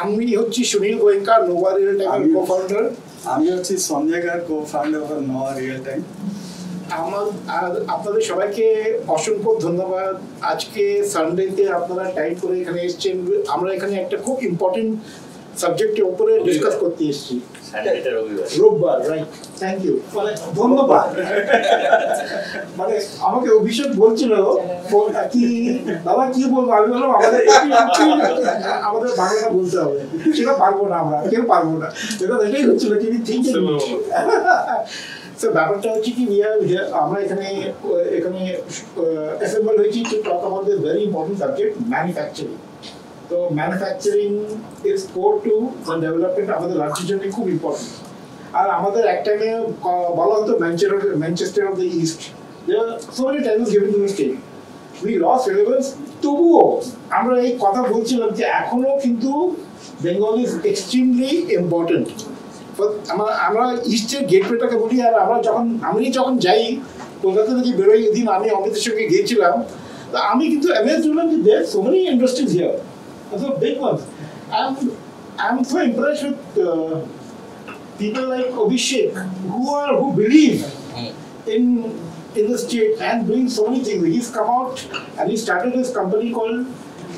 আমি হচ্ছি Sunil Goenka, Nova real টাইমের কো-ফাউন্ডার। আমি হচ্ছি সঞ্জয় গার, co-founder of Nova real time. আপনাদের সবাইকে অসংখ্য ধন্যবাদ। আজকে সানডেতে আপনারা টাইম করে এখানে এসেছেন। আমরা এখানে একটা খুব ইম্পর্টেন্ট সাবজেক্টের উপরে ডিসকাস করতে এসেছি। রোববার, রাইট। থ্যাংক ইউ, মানে ধন্যবাদ। মানে আমাকে অভিষেক বলছিল কি বাবা কি বলবো, আমি বললাম আমাদের বাংলাটা বলতে হবে, সেটা পারবো না, আমরা কেউ পারবো না। এটাই হচ্ছিল কি ঠিক। ব্যাপারটা হচ্ছে কি আমরা এখানে অ্যাসেম্বল হয়েছি to talk about this very important subject, manufacturing. তো manufacturing is core to development, আমাদের রাজ্যের জন্য খুব ইম্পর্টেন্ট। আর আমাদের এক টাইমে বলা হতো Manchester of the east, so many Times given to the state, we lost relevance. তবুও আমরা এই কথা বলছিলাম যে এখনো কিন্তু বেঙ্গল ইজ এক্সট্রিমলি ইম্পর্টেন্ট। আমরা ইস্টের গেটওয়েটাকে বলি। আর আমি যখন যাই কলকাতা থেকে বেরোই, এদিন আমি অমিতের সঙ্গে গিয়েছিলাম, তো আমি কিন্তু অ্যামেজড হলাম যে there so many industries here, so big ones. I'm so impressed with people like Abhishek who believe in the state and doing so many things. He's come out and he started his company called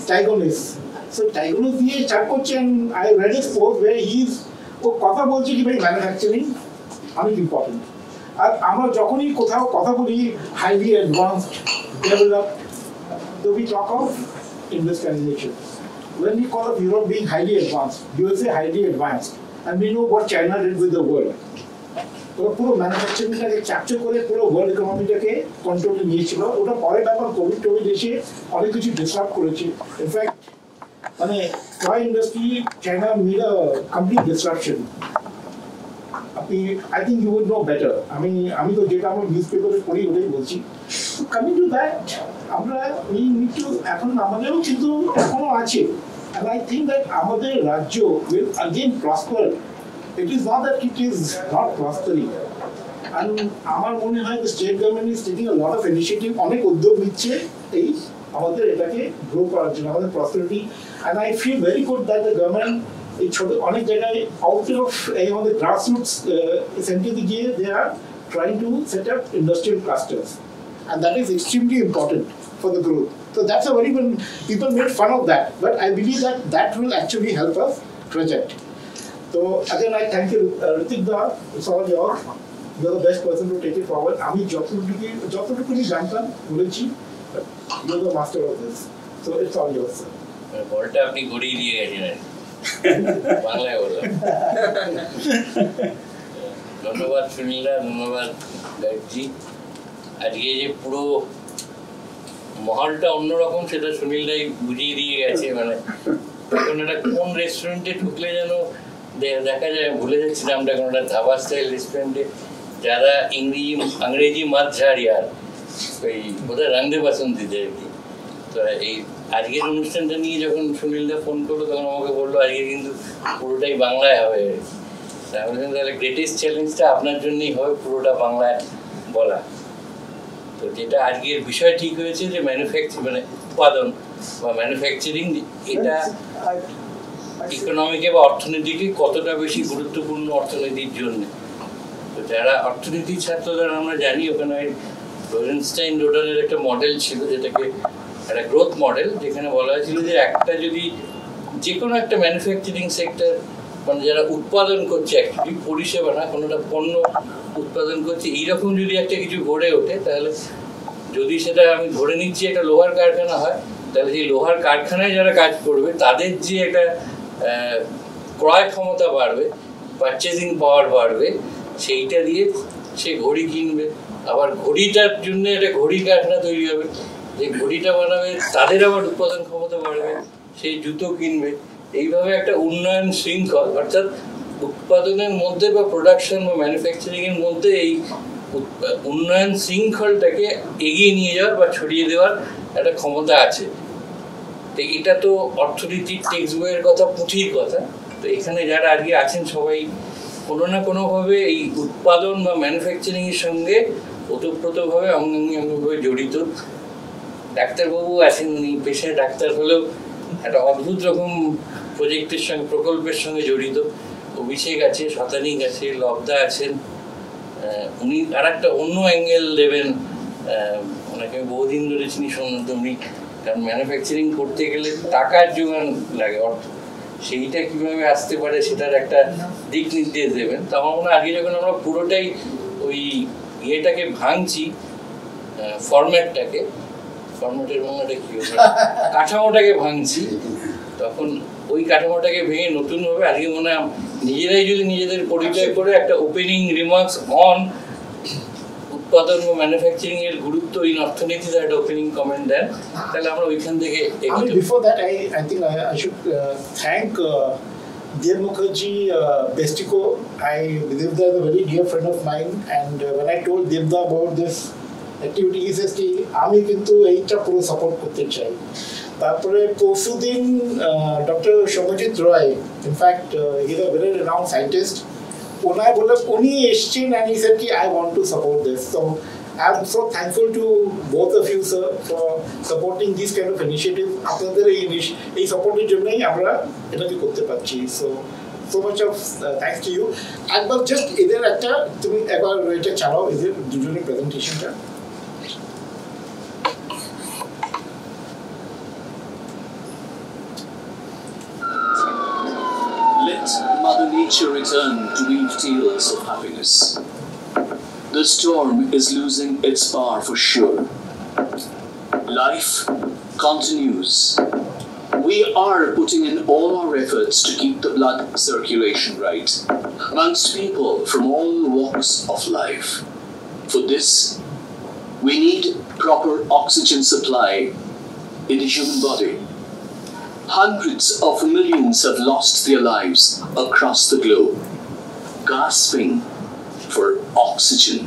Tigonis. So Tigonis দিয়ে start করছে, and I read his post where he's কথা বলছে কি ভাই manufacturing অনেক important. আর আমরা যখনই কোথাও কথা বলি highly advanced developed, so we talk of industrialization. When we call of Europe being highly advanced, USA highly advanced, and we know what China did with the world. তো পুরো ম্যানুফ্যাকচারিংটাকে ক্যাপচার করে পুরো ওয়ার্ল্ড ইকোনমিটাকে কন্ট্রোলে নিয়েছিল। ওটা পরে ব্যাপার, কোভিড এসে অনেক কিছু ডিসরাপ্ট করেছে। ইনফ্যাক্ট মানে toy industry China made a complete disruption. আপনি I think you would know better. আমি তো যেটা আমার নিউজ পেপারে পড়ি ওটাই বলছি। কামিং টু দ্যাট, আমরা এখন আমাদেরও কিন্তু এখনো আছে, and I think that আমাদের রাজ্য will again prosper. It is not that it is not prospering. And আমার মনে হয় the state government is taking a lot of initiative, অনেক উদ্যোগ নিচ্ছে এই আমাদের এটাকে গ্রো করার জন্য, আমাদের prosperity. And I feel very good that the government এই ছোট অনেক জায়গায় আউট অফ এই আমাদের গ্রাসরুটস সেন্টারে গিয়ে they are trying to set up industrial clusters, and that is extremely important for the growth. So that's a very good, people made fun of that, but I believe that will actually help us project. So again I thank you, Ritik da, it's all yours. You're the best person to take it forward. আমি যতটুকু জানতাম বলেছি, but you're the master of this, so it's all yours, sir. বলটা আপনি গড়িয়ে দিয়ে গেছেন বাংলায় বললাম। ধন্যবাদ সুনীলদা, ধন্যবাদ গায়কজি। আজকে যে পুরো মহলটা অন্যরকম সেটা সুনীলদাই বুঝিয়ে দিয়ে গেছে। মানে এখন একটা কোন রেস্টুরেন্টে ঢুকলে যেন দেখা যায়, ভুলে যাচ্ছি নামটা, কোনো একটা ধাবা স্টাইল রেস্টুরেন্টে যারা अंग्रेजी मत झाड़ यार, ওই বোধহয় রান্ধে বাসন্তীতে আর কি। তো এই আজকের অনুষ্ঠানটা নিয়ে যখন সুনীলদা ফোন করলো তখন আমাকে বললো আজকে কিন্তু পুরোটাই বাংলায় হবে। তাহলে গ্রেটেস্ট চ্যালেঞ্জটা আপনার জন্যই হবে, পুরোটা বাংলায় বলা। তো যেটা আজকের বিষয় ঠিক হয়েছে যে মানে উৎপাদন বা ম্যানুফ্যাকচারিং, এটা ইকোনমিকে বা অর্থনীতিকে কতটা বেশি গুরুত্বপূর্ণ অর্থনীতির জন্য। তো যারা অর্থনীতির ছাত্রদের আমরা জানি, ওখানে রোজেনস্টাইন রোডানের একটা মডেল ছিল, যেটাকে একটা গ্রোথ মডেল, যেখানে বলা হয়েছিল যে একটা যদি যে কোনো একটা ম্যানুফ্যাকচারিং সেক্টর, মানে যারা উৎপাদন করছে অ্যাকচুয়ালি পরিষেবা না, কোনোটা পণ্য উৎপাদন করছে, এইরকম যদি একটা কিছু গড়ে ওঠে, তাহলে যদি সেটা আমি ধরে নিচ্ছি একটা লোহার কারখানা হয়, তাহলে সেই লোহার কারখানায় যারা কাজ করবে তাদের যে একটা ক্রয় ক্ষমতা বাড়বে, পারচেজিং পাওয়ার বাড়বে, সেইটা দিয়ে সে ঘড়ি কিনবে। আবার ঘড়িটার জন্য একটা ঘড়ি কারখানা তৈরি হবে, যে ঘড়িটা বানাবে তাদের আবার উৎপাদন ক্ষমতা বাড়বে, সেই জুতো কিনবে। এইভাবে একটা উন্নয়ন শৃঙ্খল, অর্থাৎ উৎপাদনের মধ্যে বা প্রোডাকশন বা ম্যানুফ্যাকচারিংয়ের মধ্যে এই উন্নয়ন শৃঙ্খলটাকে এগিয়ে নিয়ে যাওয়ার বা ছড়িয়ে দেওয়ার একটা ক্ষমতা আছে। তো এটা তো অর্থনীতির টেক্সট বইয়ের কথা, পুঁথির কথা। তো এখানে যারা আজকে আছেন সবাই কোনো না কোনোভাবে এই উৎপাদন বা ম্যানুফ্যাকচারিংয়ের সঙ্গে ওতপ্রোতভাবে অঙ্গাঙ্গিভাবে জড়িত। ডাক্তারবাবু আছেন, উনি পেশায় ডাক্তার হলেও একটা অদ্ভুত রকম প্রজেক্টের সঙ্গে প্রকল্পের সঙ্গে জড়িত। অভিষেক আছে, শতানিক আছে, লব্ধা আছেন। উনি আর একটা অন্য অ্যাঙ্গেল দেবেন, ওনাকে আমি বহুদিন ধরে চিনি সম্বন্ধে। উনি কারণ ম্যানুফ্যাকচারিং করতে গেলে টাকার যোগান লাগে, অর্থ, সেইটা কীভাবে আসতে পারে সেটার একটা দিক নির্দেশ দেবেন। তো আমার মনে হয় আগে যখন আমরা পুরোটাই ওই ইয়েটাকে ভাঙছি, ফরম্যাটের বাংলাটা কি হবে, কাঠামোটাকে ভাঙছি, তখন ওই কাঠামোটাকে ভেঙে নতুনভাবে আজকে মনে হয় নিজেরাই যদি নিজেদের পরিচয় করে একটা ওপেনিং রিমার্কস অন উৎপাদন ও ম্যানুফ্যাকচারিং এর গুরুত্ব এই অর্থনীতিতে একটা ওপেনিং কমেন্ট দেন, তাহলে আমরা ওইখান থেকে এগোতে। Before that, I think I should thank Dear Mukherjee Bestico. Devda is a very dear friend of mine, and when I told Devda about this activity, he says ki আমি কিন্তু এইটা পুরো support করতে চাই। তারপরে পরশুদিন doctor Soumyajit Roy, in fact he is a very renowned scientist, ওনার বলে উনি এসছেন and he said ki I want to support this. So I'm so thankful to both of you, sir, for supporting this kind of initiative. আপনাদের এই সাপোর্টের জন্যই আমরা এটাকে করতে পারছি। So much of thanks to you. একবার জাস্ট এদের একটা তুমি একবার এটা চালাও, এদের দুজনের প্রেজেন্টেশনটা। Let Mother Nature return to weave tales of happiness. The storm is losing its power for sure. Life continues. We are putting in all our efforts to keep the blood circulation right amongst people from all walks of life. For this, we need proper oxygen supply in the human body. Hundreds of millions have lost their lives across the globe, gasping for oxygen.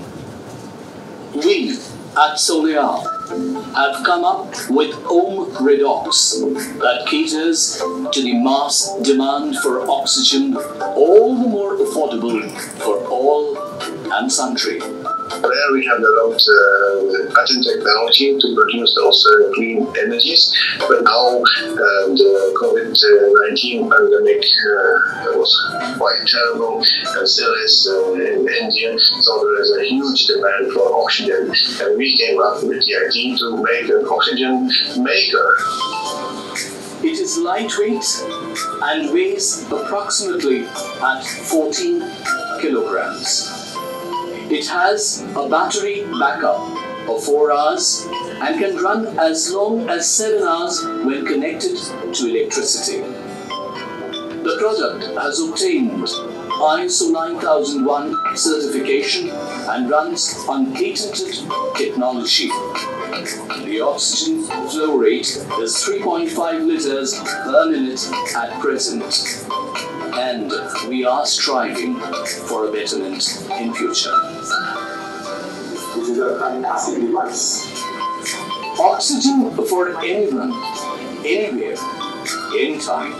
We at Soleil have come up with Home Redox that caters to the mass demand for oxygen, all the more affordable for all and sundry. Where we have developed the patent technology to produce those clean energies, but now the COVID-19 pandemic was quite terrible and still is in India, so there is a huge demand for oxygen, and we came up with the idea to make an oxygen maker. It is lightweight and weighs approximately at 14 kilograms. It has a battery backup of 4 hours and can run as long as 7 hours when connected to electricity. The product has obtained ISO 9001 certification and runs on patented technology. The oxygen flow rate is 3.5 liters per minute at present, and we are striving for a betterment in future. This is a fantastic device. Oxygen for anyone, anywhere, anytime.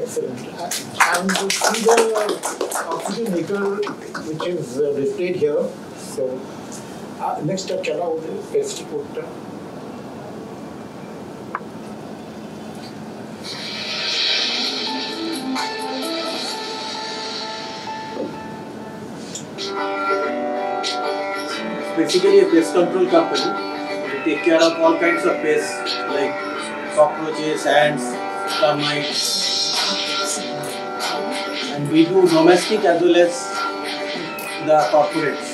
Excellent. And you see the oxygen maker which is displayed here. So next step chala hote pastry coater. Basically a pest control company. We take care of all kinds of pests like cockroaches, ants, termites, and we do domestic as well as the corporates.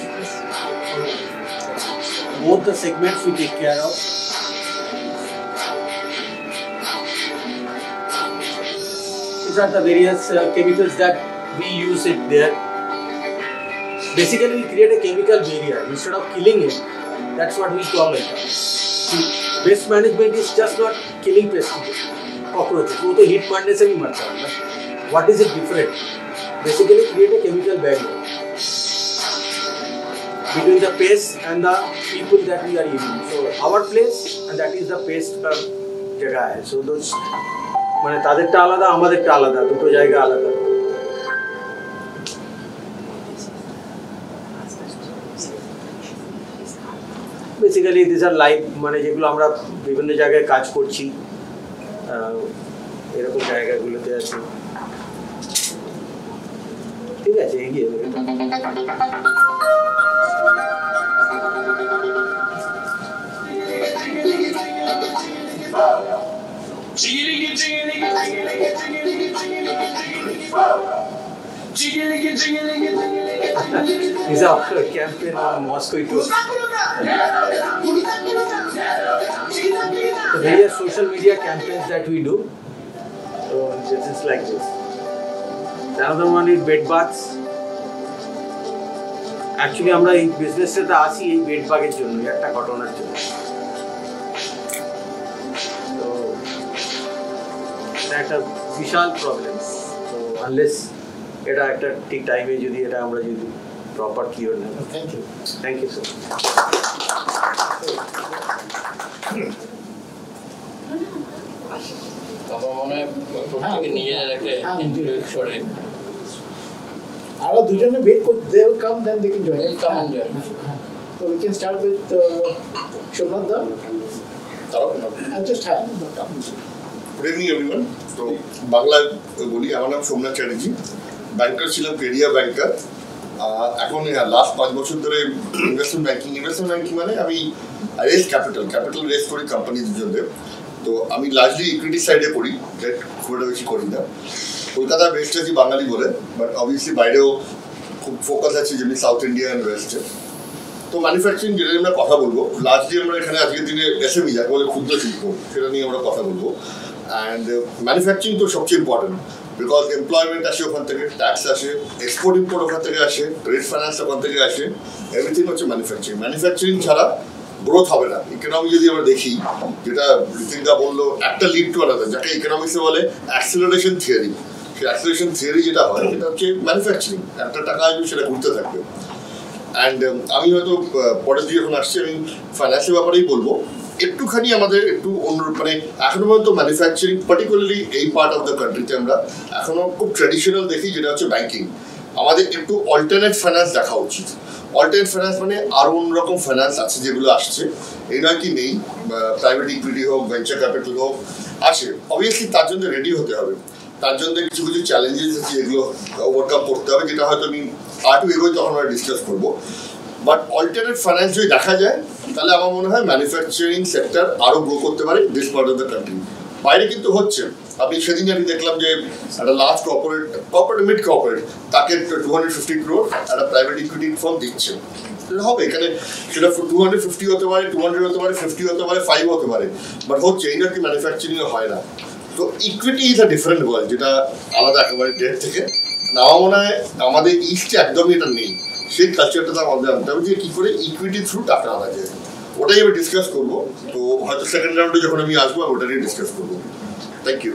Both the segments we take care of. These are the various chemicals that we use it there. Basically, we create a chemical barrier instead of killing it. That's what we call it. See, pest management is just not killing pests, cockroaches. वो तो heat मारने से भी मरता है ना. What is it different? Basically, create a chemical barrier between the pest and the people that we are eating. So our place and that is the pest का जगह है. So those माने तादेरटा आलादा, आमादेरटा आलादा, दुटो जायगा आलादा. বেসিক্যালি দিস আর লাইভ, মানে যেগুলো আমরা বিভিন্ন জায়গায় কাজ করছি এরকম জায়গাগুলোতে আছে। ঠিক আছে, এগিয়ে is our campaign on mosquito. The various social media campaigns that we do. So this is like this. Another one is bed baths. Actually, আমরা এই বিজনেসটাতে আসি এই বেড বাগের জন্য, একটা ঘটনার জন্য। তো এটা একটা বিশাল প্রবলেম। তো আনলেস এটা একটা ঠিক টাইমে যদি এটা আমরা যদি প্রপার কিওর না। Thank you sir. আমার মনে হয় প্রত্যেকে নিজেদের একটা ইন্টারভিউ করে আরো দুজনে ওয়েট করতে, they will come then they can join. Come and join. So we can start with Shobhana da. I'll just have come. Good evening everyone. তো বাংলায় বলি, আমার নাম সোমনাথ চ্যাটার্জি, ব্যাংকার ছিলাম, কেরিয়ার ব্যাংকার। এখন লাস্ট 5 বছর ধরে ইনভেস্টমেন্ট ব্যাংকিং মানে আমি রেস ক্যাপিটাল রেস করি কোম্পানিদের জন্য। তো আমি লার্জলি ইকুইটি সাইডে করি, ডেট খুব একটা বেশি করি না। কলকাতায় বেস্ট আছি বাঙালি বলে, বাট অবভিয়াসলি বাইরেও খুব ফোকাস আছে, যেমনি সাউথ ইন্ডিয়া অ্যান্ড ওয়েস্টে। তো ম্যানুফ্যাকচারিং যেটা আমরা কথা বলবো, লার্জলি আমরা এখানে আজকের দিনে এসএমই যাকে বলে ক্ষুদ্র শিল্প, সেটা নিয়ে আমরা কথা বলবো। অ্যান্ড ম্যানুফ্যাকচারিং তো সবচেয়ে ইম্পর্টেন্ট, বিকজ এমপ্লয়মেন্ট আসে ওখান থেকে, ট্যাক্স আসে, এক্সপোর্ট ইম্পোর্ট ওখান থেকে আসে, ট্রেড ফাইন্যান্স ওখান থেকে আসে, এভরিথিং হচ্ছে ম্যানুফ্যাকচারিং ছাড়া গ্রোথ হবে না। ইকোনমি যদি আমরা দেখি, যেটা ঋতিকদা বললো, একটা লিড টু আলাদা, যাকে ইকোনমিক্সে বলে অ্যাক্সিলারেশন থিওরি। সেই অ্যাক্সিলারেশন থিওরি যেটা হয়, সেটা হচ্ছে ম্যানুফ্যাকচারিং। একটা টাকা আসবে, সেটা ঘুরতে থাকবে। অ্যান্ড আমি হয়তো পরের দিকে এখন আসছি, আমি ফাইন্যান্সের ব্যাপারেই বলবো। একটুখানি আমাদের একটু অন্য, মানে এখনো পর্যন্ত ম্যানুফ্যাকচারিং পার্টিকুলারলি এই পার্ট অফ দ্য কান্ট্রিতে আমরা এখনো খুব ট্র্যাডিশনাল দেখি, যেটা হচ্ছে ব্যাংকিং। আমাদের একটু অল্টারনেট ফাইন্যান্স দেখা উচিত। অল্টারনেট ফাইন্যান্স মানে আরও অন্যরকম ফাইন্যান্স আছে যেগুলো আসছে, এই নয় কি নেই, প্রাইভেট ইকুইটি হোক, ভেঞ্চার ক্যাপিটাল হোক, আসে। অবভিয়াসলি তার জন্য রেডি হতে হবে, তার জন্য কিছু কিছু চ্যালেঞ্জেস আছে যেগুলো ওভারকাম করতে হবে, যেটা হয়তো আমি আর টু এগোই তখন আমরা ডিসকাস করবো। বাট অল্টারনেট ফাইন্যান্স যদি দেখা যায়, তাহলে আমার মনে হয় ম্যানুফ্যাকচারিং সেক্টর আরও গ্রো করতে পারে this part of the country. বাইরে কিন্তু হচ্ছে, আমি সেদিন আমি দেখলাম যে একটা লার্জ কর্পোরেট মিড কর্পোরেট, তাকে 250 crore একটা প্রাইভেট ইকুইটি ফার্ম দিচ্ছে। হবে এখানে, সেটা 250 হতে পারে, 200 হতে পারে, 50 হতে পারে, 5 হতে পারে, বাট হচ্ছে এই না কি ম্যানুফ্যাকচারিং হয় না। তো equity is a different world, যেটা আলাদা একেবারে ডেট থেকে। আমার মনে হয় আমাদের ইস্টে একদমই এটা নেই, সেই কালচারটা তার মধ্যে আনতে হবে যে কী করে ইকুইটি থ্রু টাকা আনা যায়। ওটাই আমি ডিসকাস করবো। তো হয়তো সেকেন্ড রাউন্ডে যখন আমি আসবো, ওটা নিয়ে ডিসকাস করবো। Thank you.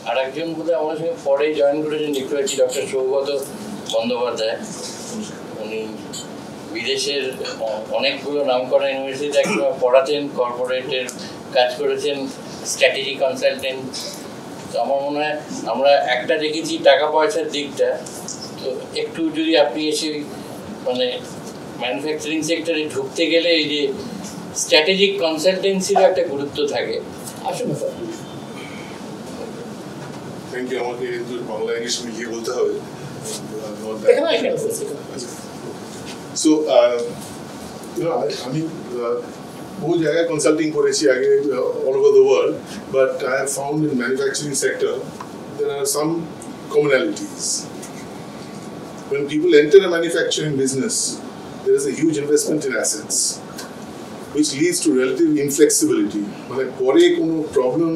আর একজন বোধহয় আমার সঙ্গে পরে জয়েন করেছেন, দেখতে পাচ্ছি, ডক্টর সৌগত বন্দ্যোপাধ্যায়। উনি বিদেশের অনেকগুলো নামকরা ইউনিভার্সিটিতে একসময় পড়াতেন, কর্পোরেটের কাজ করেছেন, স্ট্র্যাটেজি কনসালটেন্ট। তো আমার মনে হয় আমরা একটা দেখেছি টাকা পয়সার দিকটা, তো একটু যদি আপনি এসে মানে ম্যানুফ্যাকচারিং সেক্টরে ঢুকতে গেলে এই যে স্ট্র্যাটেজিক কনসালটেন্সিরও একটা গুরুত্ব থাকে। আসুন স্যার। Thank you. আমাকে বাংলা ইংলিশ মিলিয়ে বলতে হবে। সো আমি বহু জায়গায় কনসাল্টিং করেছি আগে all over the world, but I have found in manufacturing sector there are some commonalities. When people enter a manufacturing business, there is a huge investment in assets, which leads to relative inflexibility. মানে পরে কোনো problem,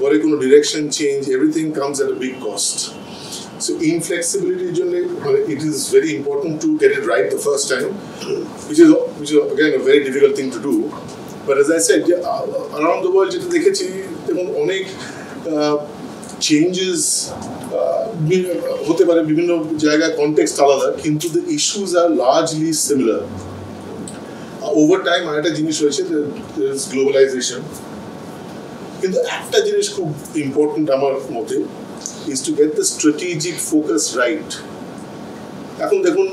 পরে কোনো direction change, everything comes at a big cost. So inflexibility, it is very important to get it right the first time, which is again a very difficult thing to do. But as I said, around the world, যেটা দেখেছি এবং অনেক changes হতে পারে, বিভিন্ন জায়গায় context আলাদা, কিন্তু the issues are largely similar. Over time আরেকটা জিনিস হয়েছে, there is globalization. কিন্তু একটা জিনিস খুব ইম্পর্টেন্ট আমার মতে is to get the strategic focus right. এখন দেখুন,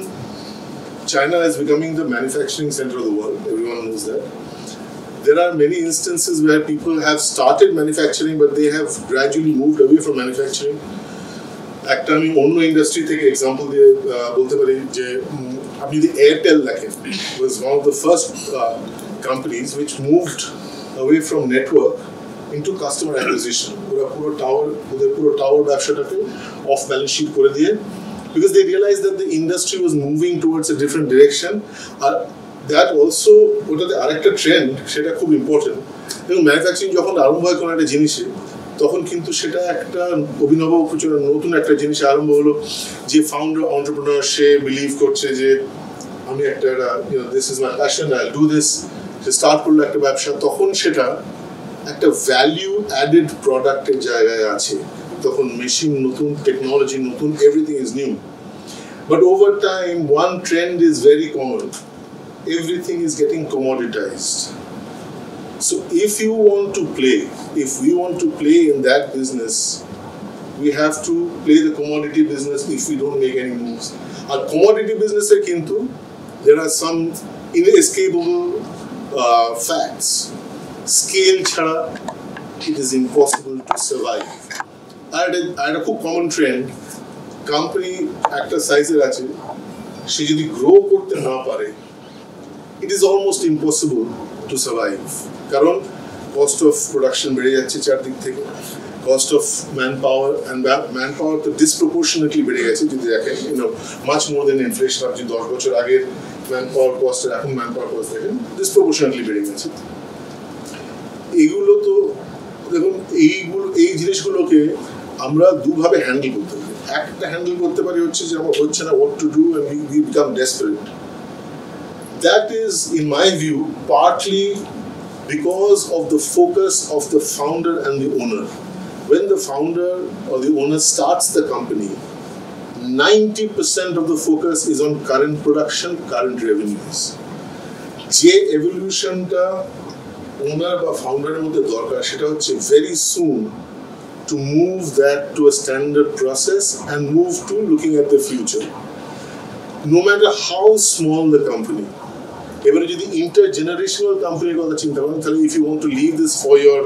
China is becoming the manufacturing center of the world. Everyone knows that. There are many instances where people have started manufacturing, but they have gradually moved away from manufacturing. একটা আমি অন্য industry থেকে example দিয়ে বলতে পারি যে আপনি যদি এয়ারটেল দেখেন, was one of the first companies which moved away from network into customer acquisition. ওদের পুরো টাওয়ার ব্যবসাটাকে অফ ব্যালেন্স শিট করে দিয়ে, because they realized that the industry was moving towards a different direction. That also ওটাতে আরেকটা trend, সেটা খুব important. এবং ম্যানুফ্যাকচারিং যখন আরম্ভ হয় কোনো একটা জিনিসে, তখন কিন্তু সেটা একটা অভিনব নতুন একটা জিনিস আরম্ভ হলো, যে ফাউন্ডার অন্টারপ্রেনার সে বিলিভ করছে যে আমি একটা this is my passion, I do this, say start করলো একটা ব্যবসা, তখন সেটা একটা ভ্যালিউ অ্যাডেড প্রোডাক্টের জায়গায় আছে, তখন মেশিন নতুন, টেকনোলজি নতুন, everything is new. But over time one trend is very common, everything is getting commoditized. So if we want to play in that business, we have to play the commodity business if we don't make any moves. Our commodity business kintu, there are some inescapable facts. Scale chhada, it is impossible to survive. আর একটা খুব common trend, company একটা সাইজের আছে, সে যদি grow করতে না পারে, it is almost impossible to survive. কারণ cost of production বেড়ে যাচ্ছে চারদিক থেকে, cost of manpower, and manpower তো disproportionately বেড়ে গেছে যদি দেখেন, much more than inflation. আপনি 10 বছর আগের manpower cost আর এখন manpower cost দেখেন, disproportionately বেড়ে গেছে। এগুলো তো দেখুন, এই জিনিসগুলোকে আমরা দুভাবে হ্যান্ডেল করতে পারি। একটা হ্যান্ডেল করতে পারি হচ্ছে যে আমার হচ্ছে না, what to do, and we become desperate. That is, in my view, partly because of the focus of the founder and the owner. When the founder or the owner starts the company, 90% of the focus is on current production, current revenues. যে evolutionটা owner বা ফাউন্ডারের মধ্যে দরকার, সেটা হচ্ছে very soon to move that to a standard process and move to looking at the future. No matter how small the company. এবারে যদি ইন্টারজেনারেশনাল কোম্পানির কথা চিন্তা করেন, তাহলে if you want to live this for your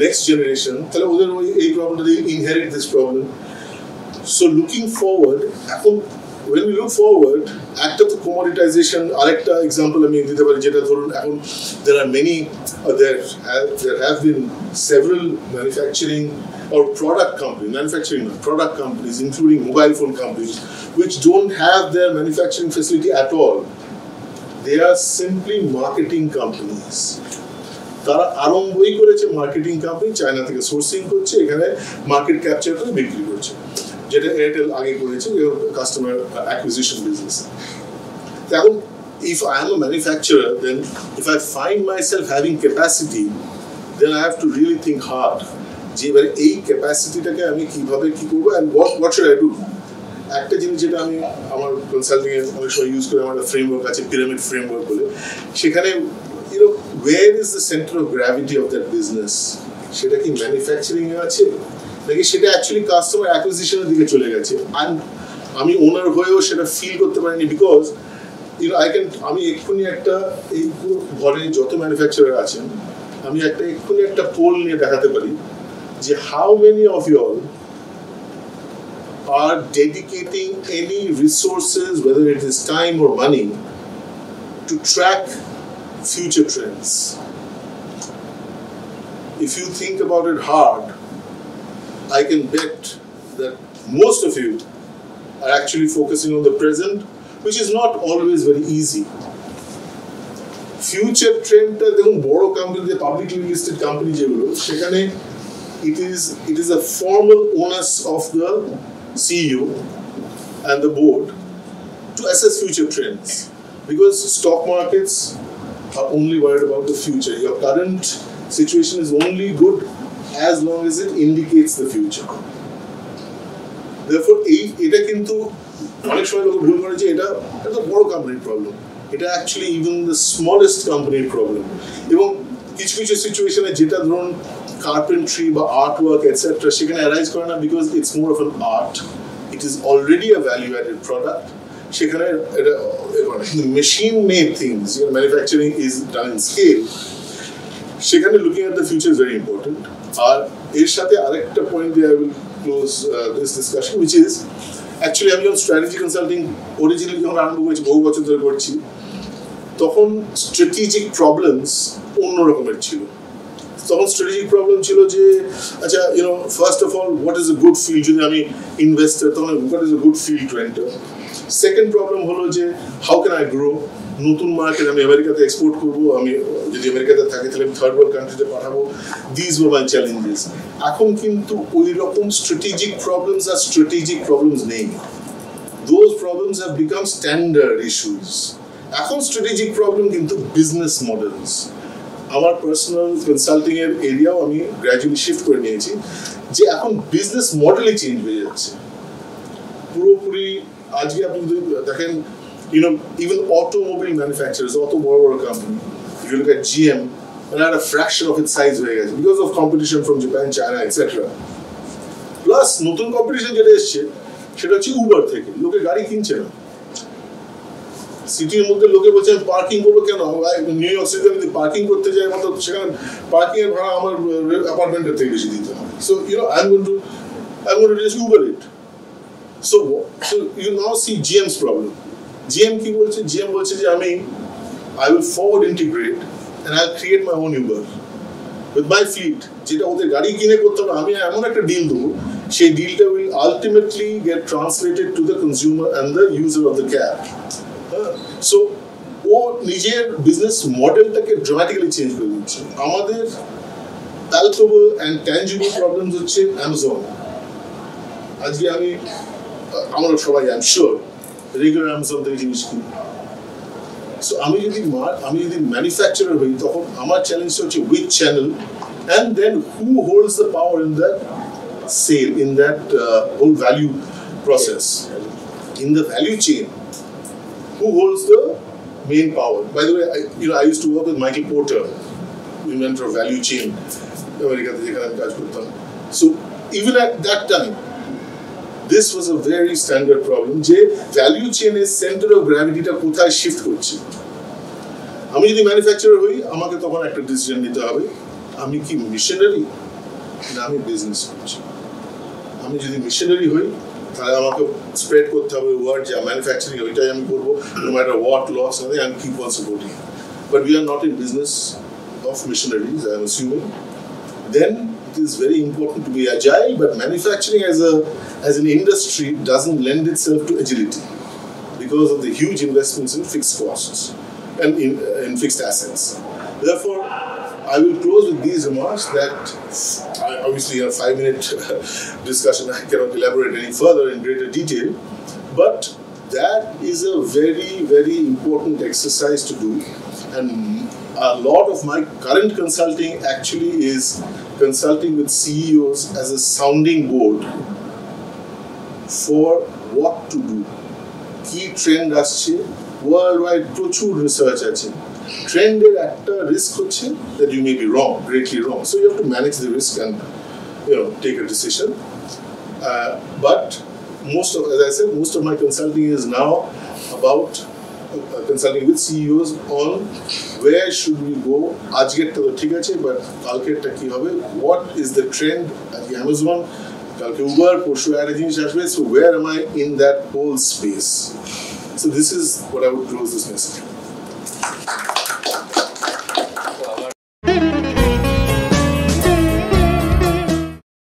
next generation, তাহলে ওদের এই প্রবলেমটা দিয়ে inherit this problem. So looking forward, এখন when we look forward, একটা তো commoditization, আরেকটা এক্সাম্পল আমি দিতে পারি, যেটা ধরুন এখন there are many, there have been several manufacturing or product companies, including mobile phone companies, which don't have their manufacturing facility at all. They are simply marketing companies. তারা আরম্ভই করেছে মার্কেটিং কোম্পানি, চায়না থেকে sourcing করছে, এখানে market capture করে বিক্রি করছে, যেটা Airtel আগে করেছে কাস্টমার অ্যাকুইজিশন বিজনেস। এখন if I am a manufacturer, then if I find myself having capacity, then I have to really think hard যে এবারে এই ক্যাপাসিটিটাকে আমি কিভাবে কি করবো, and what should I do. একটা জিনিস যেটা আমি আমার কনসাল্টিং এ অনেক সময় ইউজ করি, আমার একটা ফ্রেমওয়ার্ক আছে, পিরামিড ফ্রেমওয়ার্ক বলে, সেখানে where is the center of gravity of that business, সেটা কি ম্যানুফ্যাকচারিং এ আছে নাকি সেটা অ্যাকচুয়ালি কাস্টমার অ্যাকুইজিশনের দিকে চলে গেছে। আমি ওনার হয়েও সেটা ফিল করতে পারিনি, বিকজ আমি এক্ষুনি একটা, এই পুরো ঘরে যত ম্যানুফ্যাকচারার আছেন, আমি এক্ষুনি একটা পোল নিয়ে দেখাতে পারি যে how many of you all are dedicating any resources, whether it is time or money, to track future trends. If you think about it hard, I can bet that most of you are actually focusing on the present, which is not always very easy. Future trend, দেখুন বড় company, যে publicly listed company যেগুলো, সেখানে it is a formal onus of the CEO and the board to assess future trends, because stock markets are only worried about the future. Your current situation is only good as long as it indicates the future. Therefore, এটা কিন্তু অনেক সময় লোক ভুল করে যে এটা বড় কোম্পানির প্রবলেম, এটা অ্যাকচুয়ালি ইভেন দ্য স্মলেস্ট কোম্পানির প্রবলেম। এবং কিছু কিছু সিচুয়েশনে যেটা ধরুন কার্পেন্ট্রি বা আর্ট ওয়ার্ক এটসেট্রা, সেখানে অ্যারাইজ করে না, because it's more of an art, it is already a value added product, সেখানে এটা machine made things, manufacturing is done in scale, সেখানে looking at the future is very important. আর এর সাথে আরেকটা পয়েন্ট দিয়ে I will close this discussion, which is actually আমি যখন স্ট্র্যাটেজি কনসাল্টিং অরিজিনালি যখন আরম্ভ করেছি, বহু বছর ধরে করছি, তখন স্ট্র্যাটেজিক প্রবলেমস অন্য রকমের ছিল। তখন স্ট্র্যাটেজিক প্রবলেম ছিল যে আচ্ছা first of all what is a good field, যদি আমি ইনভেস্টার তখন what is a good field to enter. Second problem হলো যে হাউ ক্যান আই গ্রো, নতুন মার্কেট, আমি আমেরিকাতে এক্সপোর্ট করবো, আমি যদি আমেরিকাতে থাকি তাহলে আমি থার্ড ওয়ার্ল্ড কান্ট্রিতে পাঠাবো, দিস ওয়ার মাই চ্যালেঞ্জেস। এখন কিন্তু ওই রকম স্ট্র্যাটেজিক প্রবলেমস আর স্ট্র্যাটেজিক প্রবলেমস নেই, those problems have become standard issues. এখন স্ট্র্যাটেজিক প্রবলেম কিন্তু বিজনেস মডেলস। আমার পার্সোনাল কনসাল্টিং এর এরিয়াও আমি গ্র্যাজুয়ালি শিফট করে নিয়েছি, যে এখন বিজনেস মডেলই চেঞ্জ হয়ে যাচ্ছে পুরোপুরি। আজকে আপনি যদি দেখেন even automobile manufacturers, অত বড় বড় company, if you look at GM, and at a fraction of its size হয়ে গেছে because of competition from Japan, China, etc. Plus নতুন কম্পিটিশন যেটা এসছে সেটা হচ্ছে উবার থেকে। লোকে গাড়ি কিনছে না, সিটির মধ্যে লোকে বলছে আমি পার্কিং করবো কেন, নিউ ইয়র্ক সিটিতে আমি পার্কিং করতে যাই মতো সেখানে পার্কিং এর ভাড়া আমার অ্যাপার্টমেন্টের থেকে বেশি দিতে হবে। So I'm going to just Uber it. So you now see GM's problem. GM কি বলছে? GM বলছে যে I will forward integrate and I'll create my own Uber with my fleet, যেটা ওদের গাড়ি কিনে করতে হবে, আমি এমন একটা ডিল দেবো, সেই ডিলটা will ultimately get translated to the consumer and the user of the cab. So ও নিজের বিজনেস মডেলটাকে ড্রামাটিক্যালি চেঞ্জ করে দিচ্ছে। আমাদের palpable and tangible problems হচ্ছে অ্যামাজন। আজকে আমরা সবাই I am sure regular Amazon থেকে জিনিস কিনি। সো আমি যদি ম্যানুফ্যাকচারার হই, তখন আমার চ্যালেঞ্জ হচ্ছে with channel, and then who holds the power in that cell, in that whole value process, in the value chain, who holds the main power. By the way, I used to work with Michael Porter, inventor of value chain, America te jekhane kaaj kortam. So even at that time, this was a very standard problem, je value chain এর center of gravity টা কোথায় shift করছে। আমি যদি manufacturer হই, আমাকে তখন একটা ডিসিশন নিতে হবে, আমি কি মিশনারি না আমি বিজনেস করছি। আমি যদি মিশনারি হই, তাহলে আমাকে স্প্রেড করতে হবে ওয়ার্ড যে ম্যানুফ্যাকচারিং ওইটাই আমি করবো, no matter what loss, and keep on supporting. But we are not in business of missionaries, I am assuming. Then it is very important to be agile, but manufacturing as an industry doesn't lend itself to agility because of the huge investments in fixed costs and in fixed assets. Therefore, I will close with these remarks that obviously a 5-minute discussion, I cannot elaborate any further in greater detail, but that is a very, very important exercise to do. And a lot of my current consulting actually is consulting with CEOs as a sounding board for what to do. Key trend আসছে, worldwide প্রচুর research আছে। ট্রেন্ডের একটা risk হচ্ছে that you may be wrong, greatly wrong. So you have to manage the risk and take a decision. But as I said, most of my consulting is now about consulting with CEOs on where should we go. আজকেরটা তো ঠিক আছে, but কালকেরটা কি হবে? What is the trend? আজকে Amazon, কালকে Uber, পরশু একটা জিনিস আসবে. So where am I in that whole space? So this is what I would close this message.